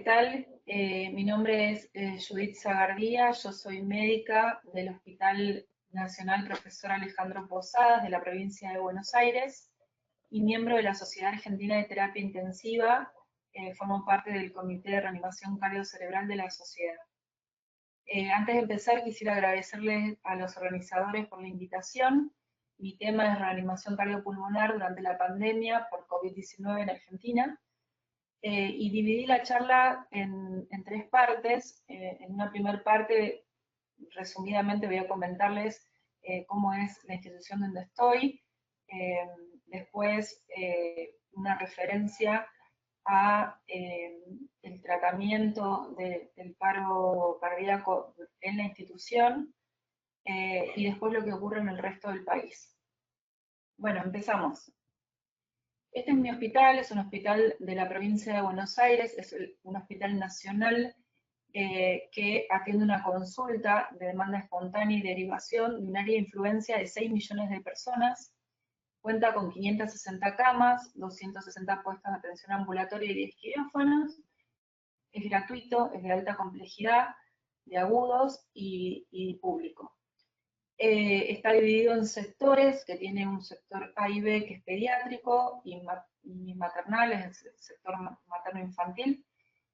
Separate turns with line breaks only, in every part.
tal? Mi nombre es Judith Zagardía, yo soy médica del Hospital Nacional Profesor Alejandro Posadas de la provincia de Buenos Aires y miembro de la Sociedad Argentina de Terapia Intensiva. Formo parte del Comité de Reanimación Cardiocerebral de la sociedad. Antes de empezar, quisiera agradecerles a los organizadores por la invitación. Mi tema es reanimación cardiopulmonar durante la pandemia por COVID-19 en Argentina. Y dividí la charla en tres partes. En una primera parte, resumidamente, voy a comentarles cómo es la institución donde estoy. Después, una referencia a el tratamiento del paro cardíaco en la institución y después lo que ocurre en el resto del país. Bueno, empezamos. Este es mi hospital, es un hospital de la provincia de Buenos Aires, es un hospital nacional que atiende una consulta de demanda espontánea y derivación de un área de influencia de 6 millones de personas. Cuenta con 560 camas, 260 puestos de atención ambulatoria y 10 quirófanos. Es gratuito, es de alta complejidad, de agudos y público. Está dividido en sectores, que tiene un sector A y B que es pediátrico y maternal, es el sector materno-infantil,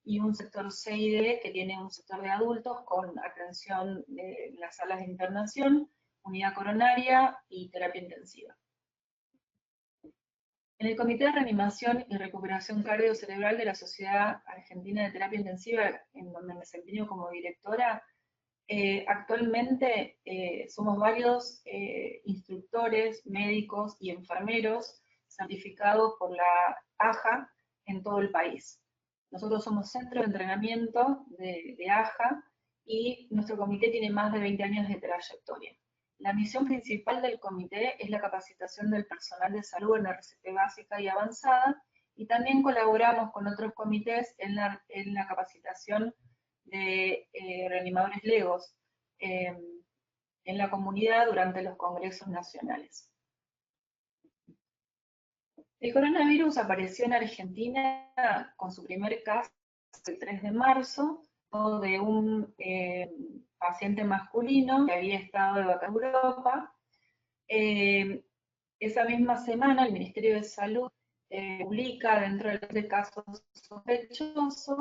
y un sector C y D que tiene un sector de adultos con atención en las salas de internación, unidad coronaria y terapia intensiva. En el Comité de Reanimación y Recuperación Cardiocerebral de la Sociedad Argentina de Terapia Intensiva, en donde me desempeño como directora, actualmente somos varios instructores, médicos y enfermeros certificados por la AJA en todo el país. Nosotros somos centro de entrenamiento de AJA y nuestro comité tiene más de 20 años de trayectoria. La misión principal del comité es la capacitación del personal de salud en la RCP básica y avanzada, y también colaboramos con otros comités en la capacitación de reanimadores legos en la comunidad durante los congresos nacionales. El coronavirus apareció en Argentina con su primer caso el 3 de marzo de un paciente masculino que había estado de vacaciones en Europa. Esa misma semana el Ministerio de Salud publica dentro del caso sospechoso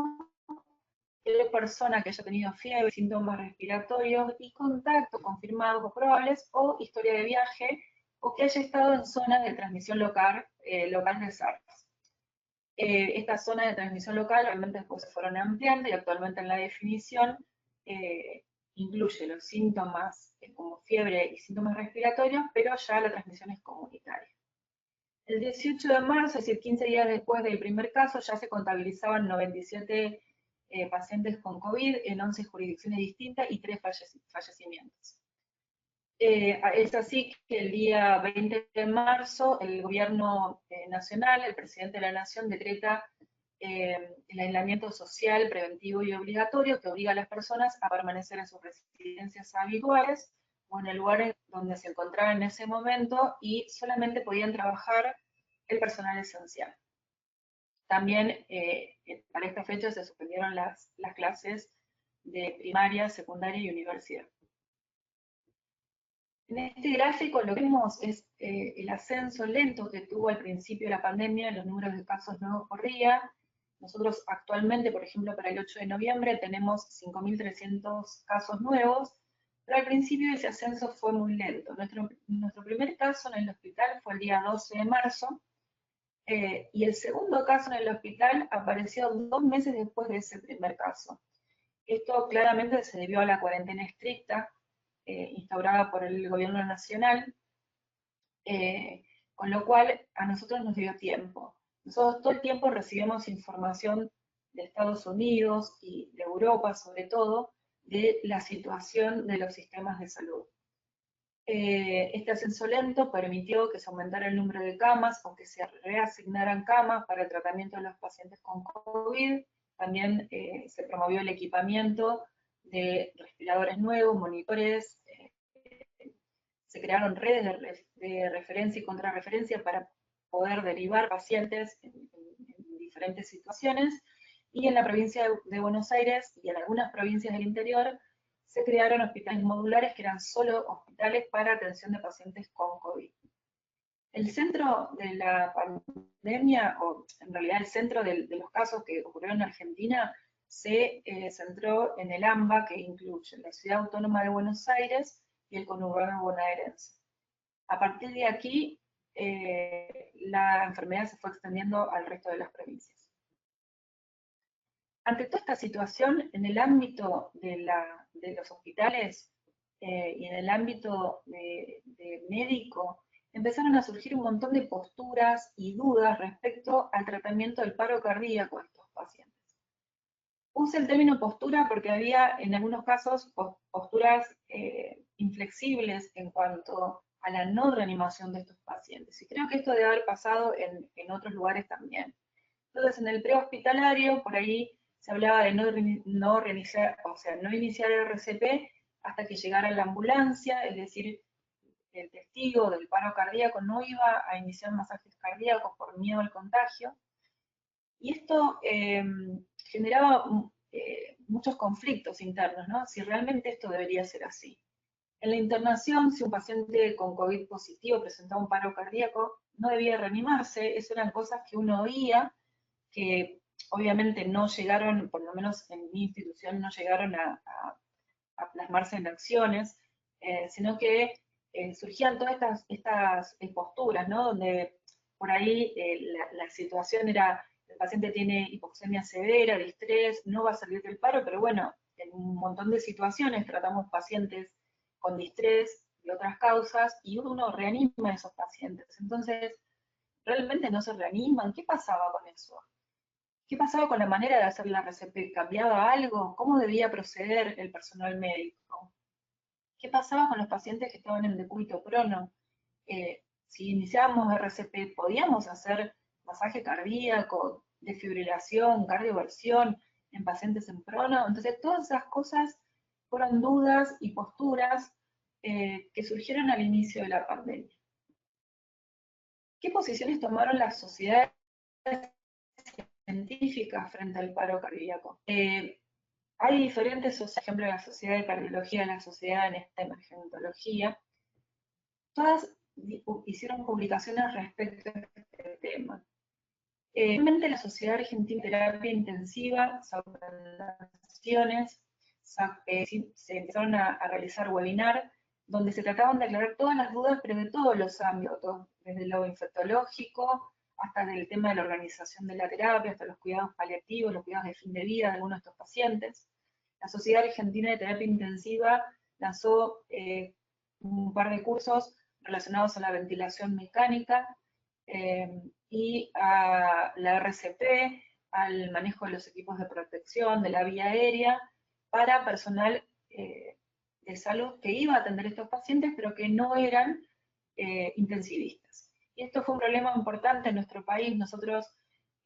la persona que haya tenido fiebre, síntomas respiratorios y contacto confirmados o probables, o historia de viaje, o que haya estado en zonas de transmisión local de SARS. Estas zonas de transmisión local realmente después se fueron ampliando y actualmente en la definición incluye los síntomas como fiebre y síntomas respiratorios, pero ya la transmisión es comunitaria. El 18 de marzo, es decir, 15 días después del primer caso, ya se contabilizaban 97 pacientes con COVID en 11 jurisdicciones distintas y 3 fallecimientos. Es así que el día 20 de marzo el gobierno nacional, el presidente de la nación, decreta el aislamiento social preventivo y obligatorio que obliga a las personas a permanecer en sus residencias habituales o en el lugar donde se encontraban en ese momento, y solamente podían trabajar el personal esencial. También para esta fecha se suspendieron las clases de primaria, secundaria y universidad. En este gráfico lo que vemos es el ascenso lento que tuvo al principio de la pandemia en los números de casos nuevos por día. Nosotros actualmente, por ejemplo, para el 8 de noviembre tenemos 5.300 casos nuevos, pero al principio ese ascenso fue muy lento. Nuestro primer caso en el hospital fue el día 12 de marzo, y el segundo caso en el hospital apareció 2 meses después de ese primer caso. Esto claramente se debió a la cuarentena estricta instaurada por el gobierno nacional, con lo cual a nosotros nos dio tiempo. Nosotros todo el tiempo recibimos información de Estados Unidos y de Europa, sobre todo, de la situación de los sistemas de salud. Este ascenso lento permitió que se aumentara el número de camas o que se reasignaran camas para el tratamiento de los pacientes con COVID. También se promovió el equipamiento de respiradores nuevos, monitores, se crearon redes de referencia y contrarreferencia para poder derivar pacientes en diferentes situaciones, Y en la provincia de Buenos Aires y en algunas provincias del interior se crearon hospitales modulares que eran solo hospitales para atención de pacientes con COVID. El centro de la pandemia, o en realidad el centro de los casos que ocurrieron en Argentina, se centró en el AMBA, que incluye la Ciudad Autónoma de Buenos Aires y el conurbano bonaerense. A partir de aquí, la enfermedad se fue extendiendo al resto de las provincias. Ante toda esta situación, en el ámbito de los hospitales y en el ámbito de médico, empezaron a surgir un montón de posturas y dudas respecto al tratamiento del paro cardíaco de estos pacientes. Use el término postura porque había en algunos casos posturas inflexibles en cuanto a la no reanimación de estos pacientes. Y creo que esto debe haber pasado en otros lugares también. Entonces, en el prehospitalario, por ahí se hablaba de no iniciar el RCP hasta que llegara la ambulancia, es decir, el testigo del paro cardíaco no iba a iniciar masajes cardíacos por miedo al contagio. Y esto generaba muchos conflictos internos, ¿no? Si realmente esto debería ser así. En la internación, si un paciente con COVID positivo presentaba un paro cardíaco, no debía reanimarse, eso eran cosas que uno oía, que obviamente no llegaron, por lo menos en mi institución, no llegaron a plasmarse en acciones, sino que surgían todas estas posturas, ¿no? Donde por ahí la situación era, el paciente tiene hipoxemia severa, distrés, no va a salir del paro, pero bueno, en un montón de situaciones tratamos pacientes con distrés y otras causas, y uno reanima a esos pacientes. Entonces, ¿realmente no se reaniman? ¿Qué pasaba con eso? ¿Qué pasaba con la manera de hacer la RCP? ¿Cambiaba algo? ¿Cómo debía proceder el personal médico? ¿Qué pasaba con los pacientes que estaban en decúbito prono? Si iniciábamos RCP, ¿podíamos hacer masaje cardíaco, desfibrilación, cardioversión en pacientes en prono? Entonces, todas esas cosas fueron dudas y posturas que surgieron al inicio de la pandemia. ¿Qué posiciones tomaron las sociedades científicas frente al paro cardíaco? Hay diferentes sociedades, por ejemplo, la Sociedad de Cardiología, la Sociedad en Emergentología, todas hicieron publicaciones respecto a este tema. Realmente la Sociedad Argentina de Terapia Intensiva sacó recomendaciones, se empezaron a realizar webinars donde se trataban de aclarar todas las dudas, pero de todos los ámbitos, desde lo infectológico hasta el tema de la organización de la terapia, hasta los cuidados paliativos, los cuidados de fin de vida de algunos de estos pacientes. La Sociedad Argentina de Terapia Intensiva lanzó un par de cursos relacionados a la ventilación mecánica y a la RCP, al manejo de los equipos de protección de la vía aérea para personal de salud que iba a atender a estos pacientes, pero que no eran intensivistas. Y esto fue un problema importante en nuestro país. Nosotros,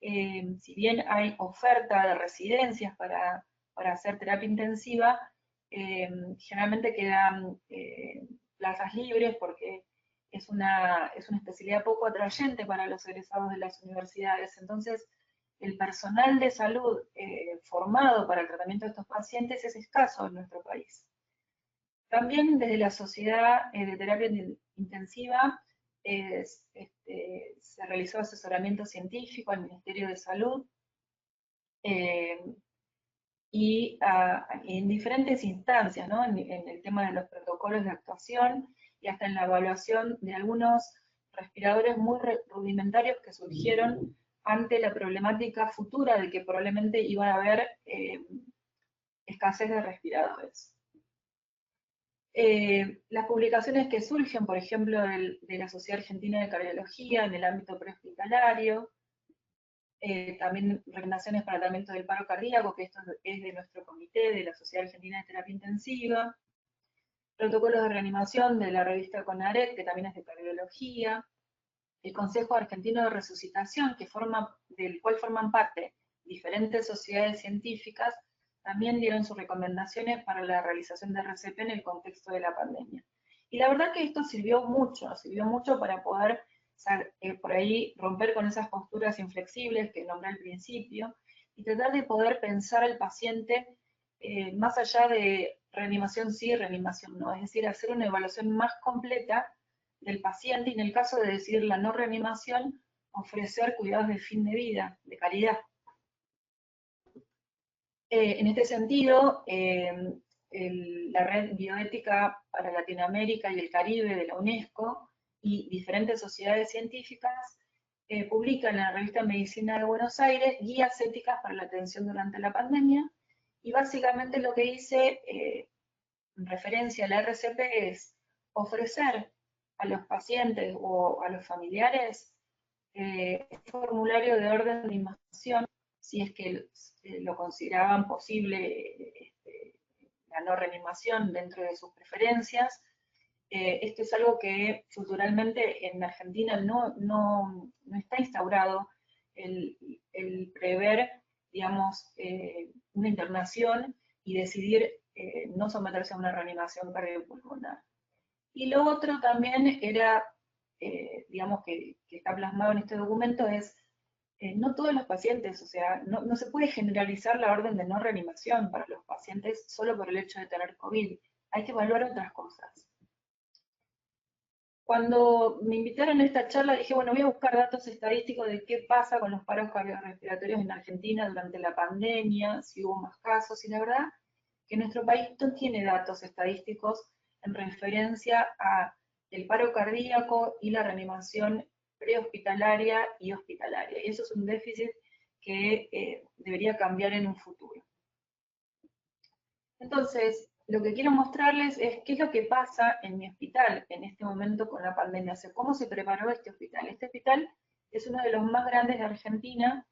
si bien hay oferta de residencias para hacer terapia intensiva, generalmente quedan plazas libres porque es una especialidad poco atrayente para los egresados de las universidades. Entonces, el personal de salud formado para el tratamiento de estos pacientes es escaso en nuestro país. También desde la Sociedad de Terapia Intensiva se realizó asesoramiento científico al Ministerio de Salud y en diferentes instancias, ¿no? En el tema de los protocolos de actuación y hasta en la evaluación de algunos respiradores muy rudimentarios que surgieron ante la problemática futura de que probablemente iba a haber escasez de respiradores. Las publicaciones que surgen, por ejemplo, de la Sociedad Argentina de Cardiología en el ámbito prehospitalario, también recomendaciones para tratamiento del paro cardíaco, que esto es de nuestro comité, de la Sociedad Argentina de Terapia Intensiva, protocolos de reanimación de la revista CONARET, que también es de cardiología, el Consejo Argentino de Resucitación, del cual forman parte diferentes sociedades científicas, también dieron sus recomendaciones para la realización de RCP en el contexto de la pandemia. Y la verdad que esto sirvió mucho para poder por ahí romper con esas posturas inflexibles que nombré al principio, y tratar de poder pensar al paciente más allá de reanimación sí, reanimación no, es decir, hacer una evaluación más completa del paciente y en el caso de decidir la no reanimación, ofrecer cuidados de fin de vida, de calidad. En este sentido, la Red Bioética para Latinoamérica y el Caribe de la UNESCO y diferentes sociedades científicas publican en la revista Medicina de Buenos Aires guías éticas para la atención durante la pandemia y básicamente lo que dice en referencia a la RCP es ofrecer a los pacientes o a los familiares un formulario de orden de reanimación si es que lo consideraban posible la no reanimación dentro de sus preferencias. Esto es algo que culturalmente en Argentina no está instaurado el prever, digamos, una internación y decidir no someterse a una reanimación cardiopulmonar. Y lo otro también era, digamos, que está plasmado en este documento, es no todos los pacientes, o sea, no se puede generalizar la orden de no reanimación para los pacientes solo por el hecho de tener COVID. Hay que evaluar otras cosas. Cuando me invitaron a esta charla dije, bueno, voy a buscar datos estadísticos de qué pasa con los paros cardiorrespiratorios en Argentina durante la pandemia, si hubo más casos, y la verdad que nuestro país no tiene datos estadísticos en referencia a el paro cardíaco y la reanimación prehospitalaria y hospitalaria. Y eso es un déficit que debería cambiar en un futuro. Entonces, lo que quiero mostrarles es qué es lo que pasa en mi hospital en este momento con la pandemia, o sea, cómo se preparó este hospital. Este hospital es uno de los más grandes de Argentina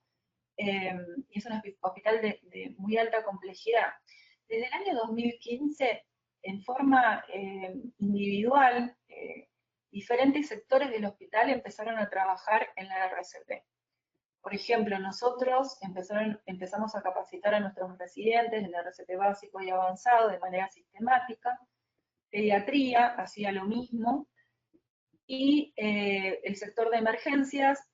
y es un hospital de muy alta complejidad. Desde el año 2015, en forma individual, diferentes sectores del hospital empezaron a trabajar en la RCP. Por ejemplo, nosotros empezamos a capacitar a nuestros residentes en el RCP básico y avanzado de manera sistemática. Pediatría hacía lo mismo. Y el sector de emergencias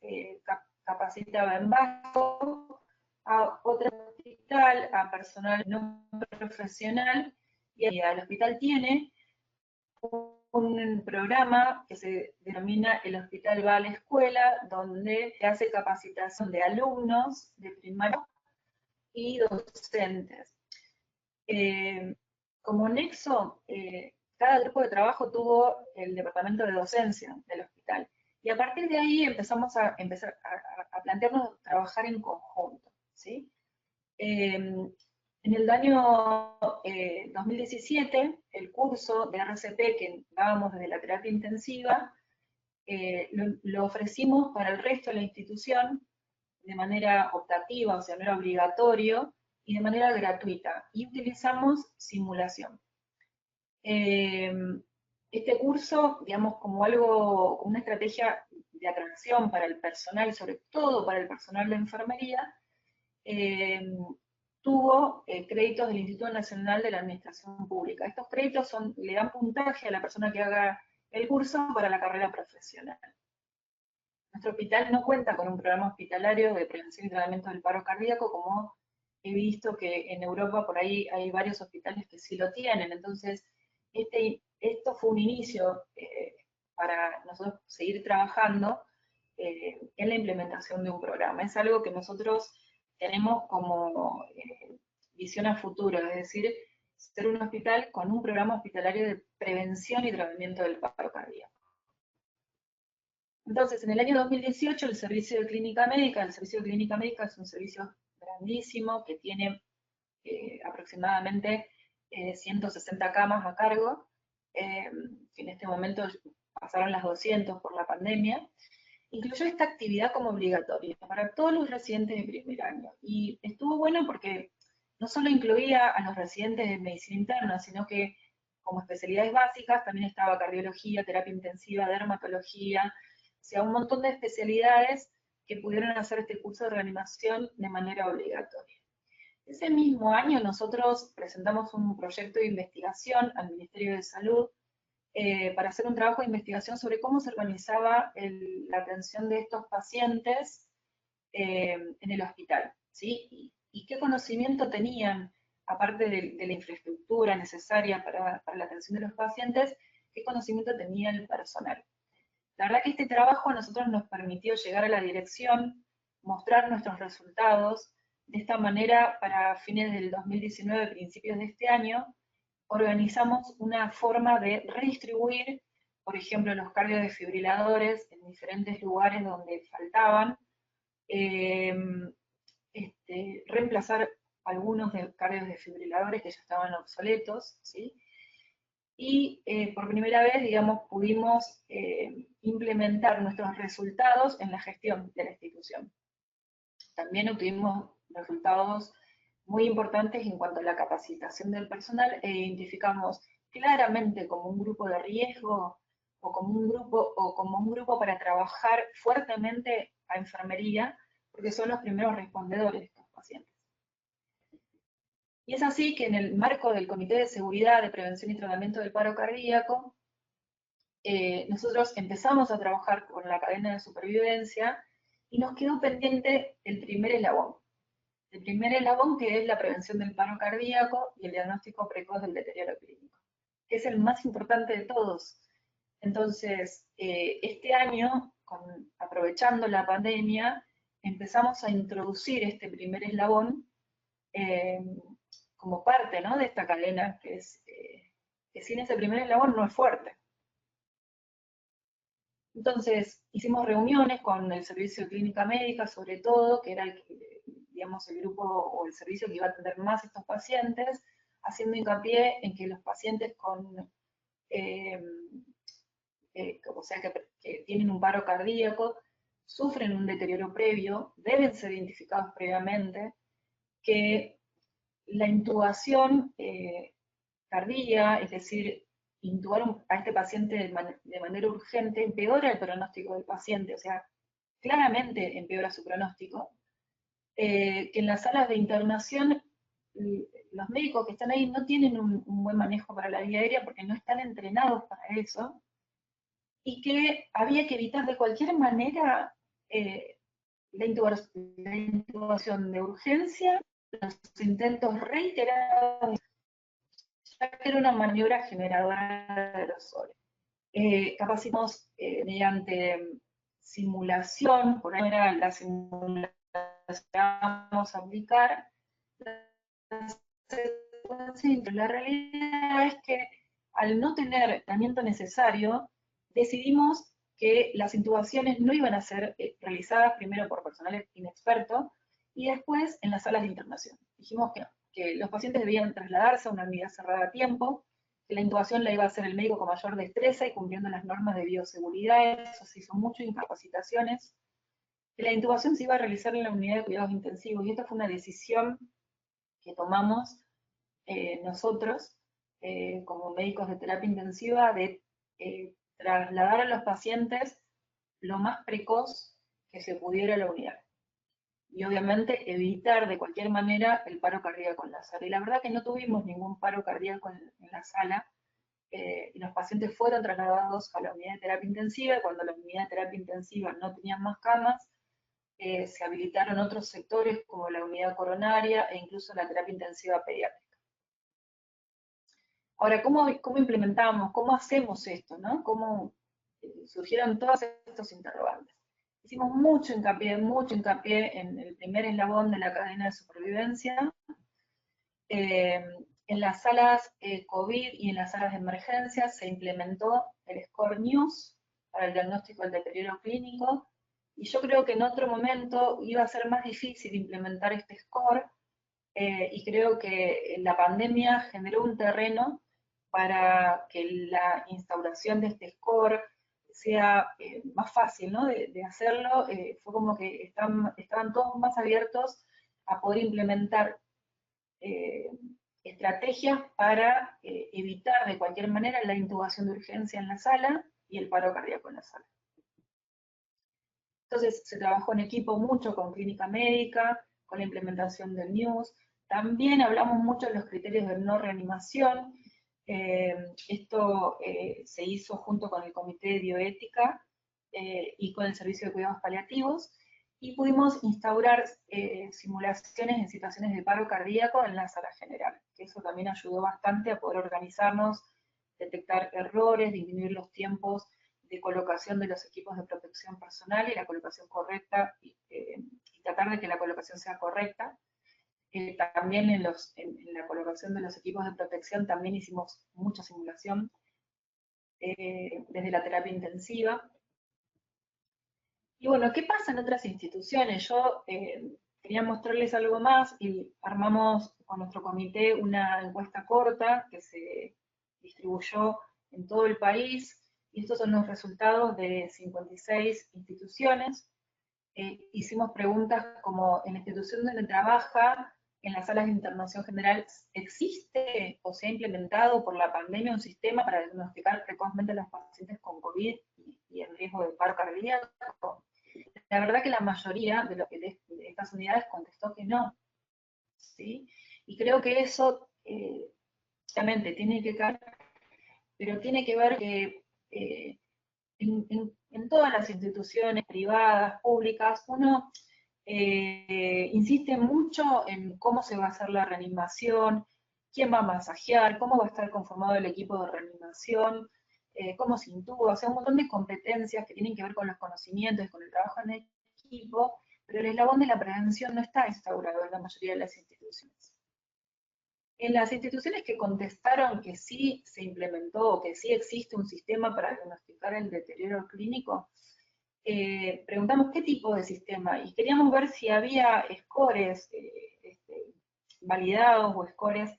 capacitaba en básico a otro hospital, a personal no profesional, y el hospital tiene un programa que se denomina El Hospital Va a la Escuela, donde se hace capacitación de alumnos de primaria y docentes. Como nexo, cada grupo de trabajo tuvo el departamento de docencia del hospital. Y a partir de ahí empezamos a plantearnos trabajar en conjunto, ¿sí? En el año 2017, el curso de RCP que dábamos desde la terapia intensiva, lo ofrecimos para el resto de la institución de manera optativa, o sea, no era obligatorio, y de manera gratuita. Y utilizamos simulación. Este curso, digamos, como una estrategia de atracción para el personal, sobre todo para el personal de enfermería, tuvo créditos del Instituto Nacional de la Administración Pública. Estos créditos le dan puntaje a la persona que haga el curso para la carrera profesional. Nuestro hospital no cuenta con un programa hospitalario de prevención y tratamiento del paro cardíaco, como he visto que en Europa por ahí hay varios hospitales que sí lo tienen. Entonces, esto fue un inicio para nosotros seguir trabajando en la implementación de un programa. Es algo que nosotros tenemos como visión a futuro, es decir, ser un hospital con un programa hospitalario de prevención y tratamiento del paro cardíaco. Entonces, en el año 2018, el servicio de clínica médica es un servicio grandísimo que tiene aproximadamente 160 camas a cargo, que en este momento pasaron las 200 por la pandemia. Incluyó esta actividad como obligatoria para todos los residentes de primer año. Y estuvo bueno porque no solo incluía a los residentes de medicina interna, sino que como especialidades básicas también estaba cardiología, terapia intensiva, dermatología, o sea, un montón de especialidades que pudieron hacer este curso de reanimación de manera obligatoria. Ese mismo año nosotros presentamos un proyecto de investigación al Ministerio de Salud para hacer un trabajo de investigación sobre cómo se organizaba la atención de estos pacientes en el hospital, ¿sí? y qué conocimiento tenían, aparte de la infraestructura necesaria para la atención de los pacientes, qué conocimiento tenía el personal. La verdad que este trabajo a nosotros nos permitió llegar a la dirección, mostrar nuestros resultados. De esta manera, para fines del 2019, principios de este año, organizamos una forma de redistribuir, por ejemplo, los cardiodesfibriladores en diferentes lugares donde faltaban, eh, reemplazar algunos cardiodesfibriladores que ya estaban obsoletos, ¿sí? Y por primera vez, digamos, pudimos implementar nuestros resultados en la gestión de la institución. También obtuvimos resultados muy importantes en cuanto a la capacitación del personal e identificamos claramente como un grupo de riesgo o como un grupo para trabajar fuertemente a enfermería, porque son los primeros respondedores de estos pacientes. Y es así que en el marco del Comité de Seguridad, de Prevención y Tratamiento del Paro Cardíaco, nosotros empezamos a trabajar con la cadena de supervivencia y nos quedó pendiente el primer eslabón. El primer eslabón, que es la prevención del paro cardíaco y el diagnóstico precoz del deterioro clínico, que es el más importante de todos. Entonces, este año, aprovechando la pandemia, empezamos a introducir este primer eslabón eh, como parte, ¿no?, de esta cadena que sin ese primer eslabón no es fuerte. Entonces, hicimos reuniones con el servicio de clínica médica, sobre todo, que era digamos, el grupo o el servicio que iba a atender más a estos pacientes, haciendo hincapié en que los pacientes eh, o sea, que tienen un paro cardíaco, sufren un deterioro previo, deben ser identificados previamente, que la intubación tardía, es decir, intubar a este paciente de manera urgente, empeora el pronóstico del paciente, o sea, claramente empeora su pronóstico. Que en las salas de internación los médicos que están ahí no tienen un buen manejo para la vía aérea porque no están entrenados para eso, y que había que evitar de cualquier manera eh, la intubación de urgencia, los intentos reiterados, ya que era una maniobra generadora de aerosoles. Capacitamos mediante simulación, por ahí era la simulación que vamos a aplicar, la realidad es que al no tener el tratamiento necesario, decidimos que las intubaciones no iban a ser realizadas primero por personal inexperto y después en las salas de internación. Dijimos que no, que los pacientes debían trasladarse a una unidad cerrada a tiempo, que la intubación la iba a hacer el médico con mayor destreza y cumpliendo las normas de bioseguridad, eso se hizo mucho en capacitaciones, que la intubación se iba a realizar en la unidad de cuidados intensivos, y esta fue una decisión que tomamos nosotros, como médicos de terapia intensiva, de trasladar a los pacientes lo más precoz que se pudiera a la unidad. Y obviamente evitar de cualquier manera el paro cardíaco en la sala. Y la verdad que no tuvimos ningún paro cardíaco en la sala. Y los pacientes fueron trasladados a la unidad de terapia intensiva, y cuando la unidad de terapia intensiva no tenían más camas, se habilitaron otros sectores como la unidad coronaria e incluso la terapia intensiva pediátrica. Ahora, ¿cómo implementamos, cómo hacemos esto, ¿no? ¿Cómo surgieron todos estos interrogantes? Hicimos mucho hincapié en el primer eslabón de la cadena de supervivencia, en las salas COVID y en las salas de emergencia se implementó el Score News para el diagnóstico del deterioro clínico, y yo creo que en otro momento iba a ser más difícil implementar este score, y creo que la pandemia generó un terreno para que la instauración de este score sea más fácil, ¿no?, de hacerlo. Fue como que estaban todos más abiertos a poder implementar estrategias para evitar de cualquier manera la intubación de urgencia en la sala y el paro cardíaco en la sala. Entonces se trabajó en equipo mucho con clínica médica, con la implementación del NEWS. También hablamos mucho de los criterios de no reanimación. Esto se hizo junto con el Comité de Bioética y con el Servicio de Cuidados Paliativos. y pudimos instaurar simulaciones en situaciones de paro cardíaco en la sala general, que eso también ayudó bastante a poder organizarnos, detectar errores, disminuir los tiempos de colocación de los equipos de protección personal y la colocación correcta, y tratar de que la colocación sea correcta. También en la colocación de los equipos de protección también hicimos mucha simulación desde la terapia intensiva. Y bueno, ¿qué pasa en otras instituciones? Yo quería mostrarles algo más y armamos con nuestro comité una encuesta corta que se distribuyó en todo el país, y estos son los resultados de 56 instituciones. Hicimos preguntas como: en la institución donde trabaja, en las salas de internación general, ¿existe o se ha implementado por la pandemia un sistema para diagnosticar precozmente a los pacientes con COVID y en riesgo de paro cardíaco? La verdad que la mayoría de estas unidades contestó que no, ¿sí? Y creo que eso realmente tiene que caer, pero tiene que ver que en todas las instituciones privadas, públicas, uno insiste mucho en cómo se va a hacer la reanimación, quién va a masajear, cómo va a estar conformado el equipo de reanimación, cómo se intuba, o sea, un montón de competencias que tienen que ver con los conocimientos, con el trabajo en equipo, pero el eslabón de la prevención no está instaurado en la mayoría de las instituciones. En las instituciones que contestaron que sí se implementó o que sí existe un sistema para diagnosticar el deterioro clínico, preguntamos qué tipo de sistema y queríamos ver si había scores validados o scores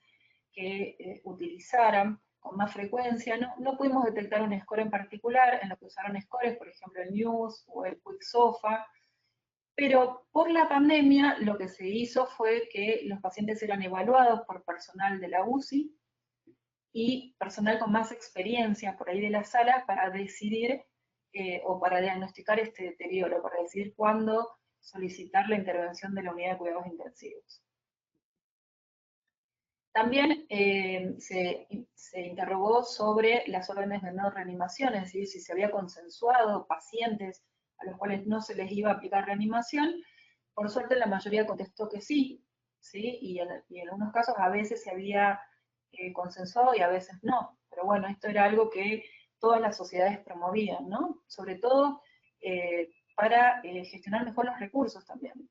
que utilizaran con más frecuencia. No pudimos detectar un score en particular. En lo que usaron scores, por ejemplo, el News o el QuickSofa, pero por la pandemia lo que se hizo fue que los pacientes eran evaluados por personal de la UCI y personal con más experiencia por ahí de la sala para decidir o para diagnosticar este deterioro, para decidir cuándo solicitar la intervención de la unidad de cuidados intensivos. También se interrogó sobre las órdenes de no reanimación, es decir, si se había consensuado pacientes a los cuales no se les iba a aplicar reanimación. Por suerte la mayoría contestó que sí, ¿sí? Y en algunos casos a veces se había consensuado y a veces no. Pero bueno, esto era algo que todas las sociedades promovían, ¿no? Sobre todo para gestionar mejor los recursos también.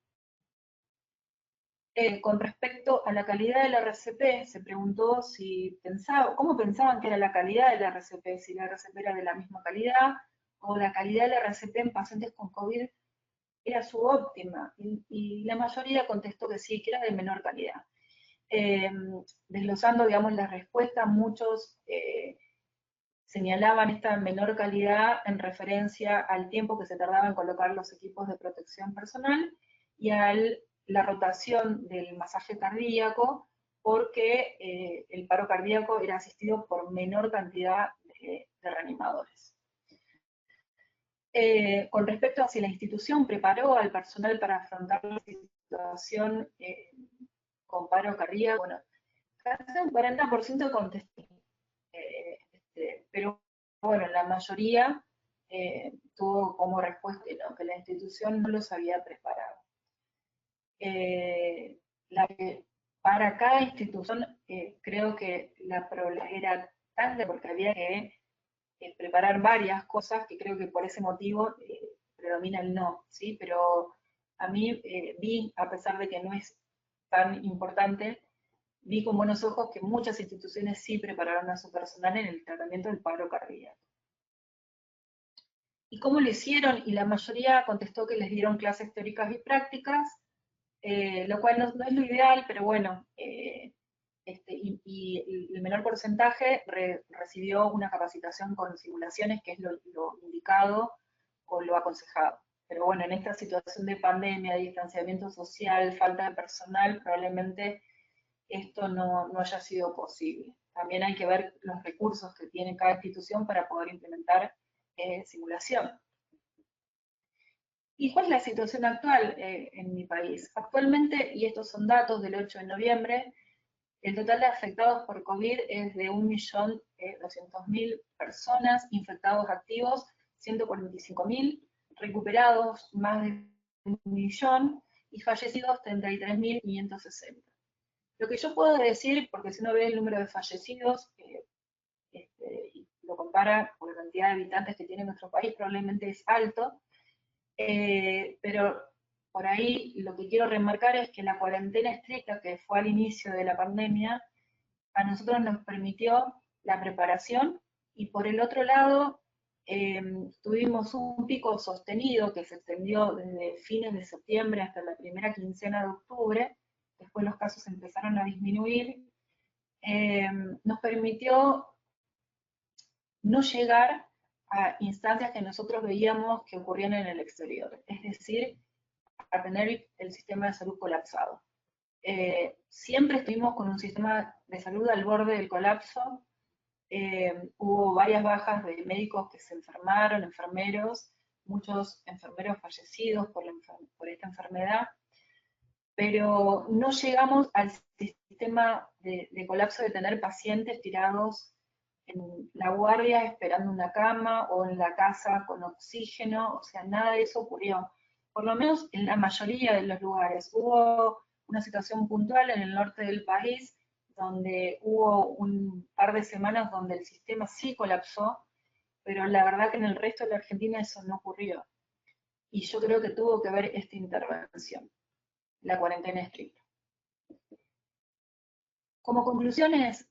Con respecto a la calidad del RCP, se preguntó cómo pensaban que era la calidad del RCP, si la RCP era de la misma calidad o la calidad del RCP en pacientes con COVID era subóptima, y la mayoría contestó que sí, que era de menor calidad. Desglosando, digamos, la respuesta, muchos señalaban esta menor calidad en referencia al tiempo que se tardaba en colocar los equipos de protección personal y a la rotación del masaje cardíaco, porque el paro cardíaco era asistido por menor cantidad de reanimadores. Con respecto a si la institución preparó al personal para afrontar la situación con paro cardíaco, bueno, casi un 40% contestó, pero bueno, la mayoría tuvo como respuesta que la institución no los había preparado. Para cada institución creo que la probabilidad era tanta porque había que preparar varias cosas, que creo que por ese motivo predomina el no, ¿sí? Pero a mí vi, a pesar de que no es tan importante, vi con buenos ojos que muchas instituciones sí prepararon a su personal en el tratamiento del paro cardíaco. ¿Y cómo lo hicieron? Y la mayoría contestó que les dieron clases teóricas y prácticas, lo cual no es lo ideal, pero bueno, y el menor porcentaje recibió una capacitación con simulaciones, que es lo indicado o lo aconsejado. Pero bueno, en esta situación de pandemia, de distanciamiento social, falta de personal, probablemente esto no haya sido posible. También hay que ver los recursos que tiene cada institución para poder implementar simulación. ¿Y cuál es la situación actual en mi país? Actualmente, y estos son datos del 8 de noviembre, el total de afectados por COVID es de 1.200.000 personas, infectados activos 145.000, recuperados más de 1.000.000 y fallecidos 33.560. Lo que yo puedo decir, porque si uno ve el número de fallecidos y lo compara con la cantidad de habitantes que tiene nuestro país, probablemente es alto, pero por ahí lo que quiero remarcar es que la cuarentena estricta que fue al inicio de la pandemia, a nosotros nos permitió la preparación y por el otro lado tuvimos un pico sostenido que se extendió desde fines de septiembre hasta la primera quincena de octubre, después los casos empezaron a disminuir, nos permitió no llegar a instancias que nosotros veíamos que ocurrían en el exterior, es decir, a tener el sistema de salud colapsado. Siempre estuvimos con un sistema de salud al borde del colapso. Hubo varias bajas de médicos que se enfermaron, enfermeros, muchos enfermeros fallecidos por esta enfermedad, pero no llegamos al sistema de colapso de tener pacientes tirados en la guardia esperando una cama o en la casa con oxígeno, o sea, nada de eso ocurrió. Por lo menos en la mayoría de los lugares. Hubo una situación puntual en el norte del país donde hubo un par de semanas donde el sistema sí colapsó, pero la verdad que en el resto de la Argentina eso no ocurrió. Y yo creo que tuvo que ver esta intervención, la cuarentena estricta. Como conclusiones,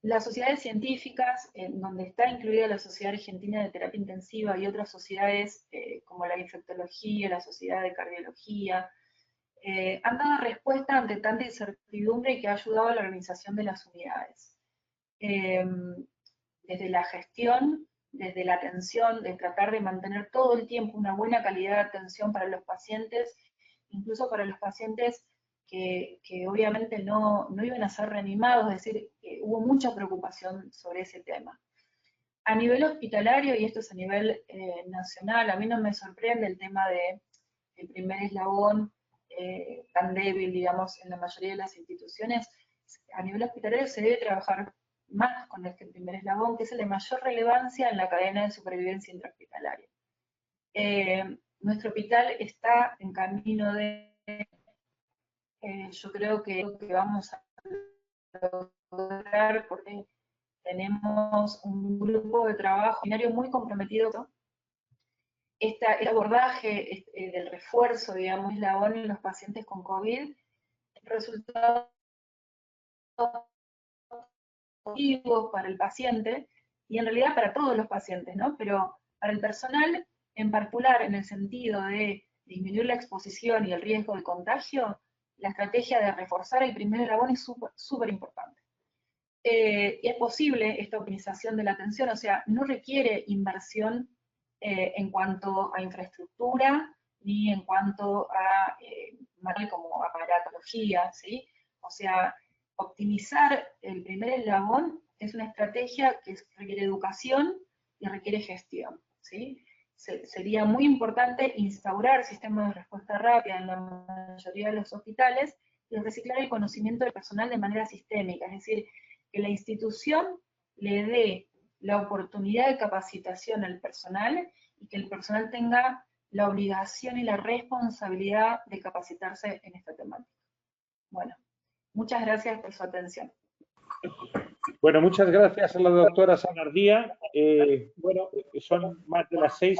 las sociedades científicas, en donde está incluida la Sociedad Argentina de Terapia Intensiva y otras sociedades como la infectología, la Sociedad de Cardiología, han dado respuesta ante tanta incertidumbre y que ha ayudado a la organización de las unidades. Desde la gestión, desde la atención, de tratar de mantener todo el tiempo una buena calidad de atención para los pacientes, incluso para los pacientes que obviamente no iban a ser reanimados, es decir, hubo mucha preocupación sobre ese tema. A nivel hospitalario, y esto es a nivel nacional, a mí no me sorprende el tema del primer eslabón tan débil, digamos, en la mayoría de las instituciones. A nivel hospitalario se debe trabajar más con este primer eslabón, que es el de mayor relevancia en la cadena de supervivencia intrahospitalaria. Nuestro hospital está en camino de, yo creo que vamos a lograr, porque tenemos un grupo de trabajo muy comprometido. Este abordaje del refuerzo, digamos, eslabón en los pacientes con COVID, el resultado positivo para el paciente y en realidad para todos los pacientes, ¿no? Pero para el personal en particular, en el sentido de disminuir la exposición y el riesgo de contagio, la estrategia de reforzar el primer eslabón es súper importante. Es posible esta optimización de la atención, o sea, no requiere inversión en cuanto a infraestructura ni en cuanto a como aparatología, ¿sí? O sea, optimizar el primer eslabón es una estrategia que requiere educación y requiere gestión, ¿sí? Sería muy importante instaurar sistemas de respuesta rápida en la mayoría de los hospitales y reciclar el conocimiento del personal de manera sistémica, es decir, que la institución le dé la oportunidad de capacitación al personal y que el personal tenga la obligación y la responsabilidad de capacitarse en esta temática. Bueno, muchas gracias por su atención.
Bueno, muchas gracias a la doctora Sagardía. Bueno, son más de las 6,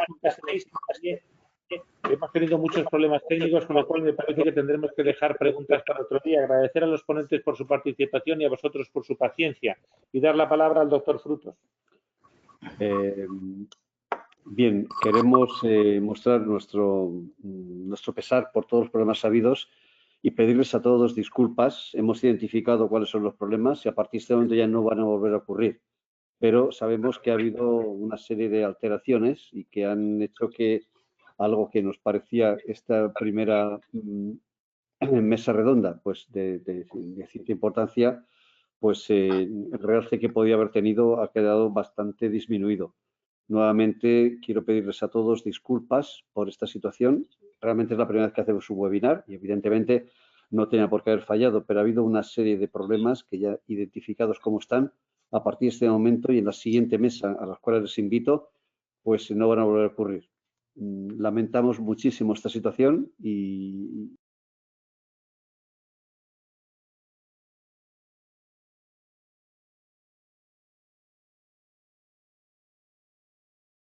hemos tenido muchos problemas técnicos, con lo cual me parece que tendremos que dejar preguntas para otro día. Agradecer a los ponentes por su participación y a vosotros por su paciencia. Y dar la palabra al doctor Frutos.
Bien, queremos mostrar nuestro pesar por todos los problemas habidos y pedirles a todos disculpas. Hemos identificado cuáles son los problemas y a partir de este momento ya no van a volver a ocurrir. Pero sabemos que ha habido una serie de alteraciones y que han hecho que algo que nos parecía esta primera mesa redonda, pues de cierta importancia, pues el realce que podía haber tenido ha quedado bastante disminuido. Nuevamente quiero pedirles a todos disculpas por esta situación. Realmente es la primera vez que hacemos un webinar y evidentemente no tenía por qué haber fallado, pero ha habido una serie de problemas que ya identificados como están a partir de este momento y en la siguiente mesa a las cuales les invito, pues no van a volver a ocurrir. Lamentamos muchísimo esta situación y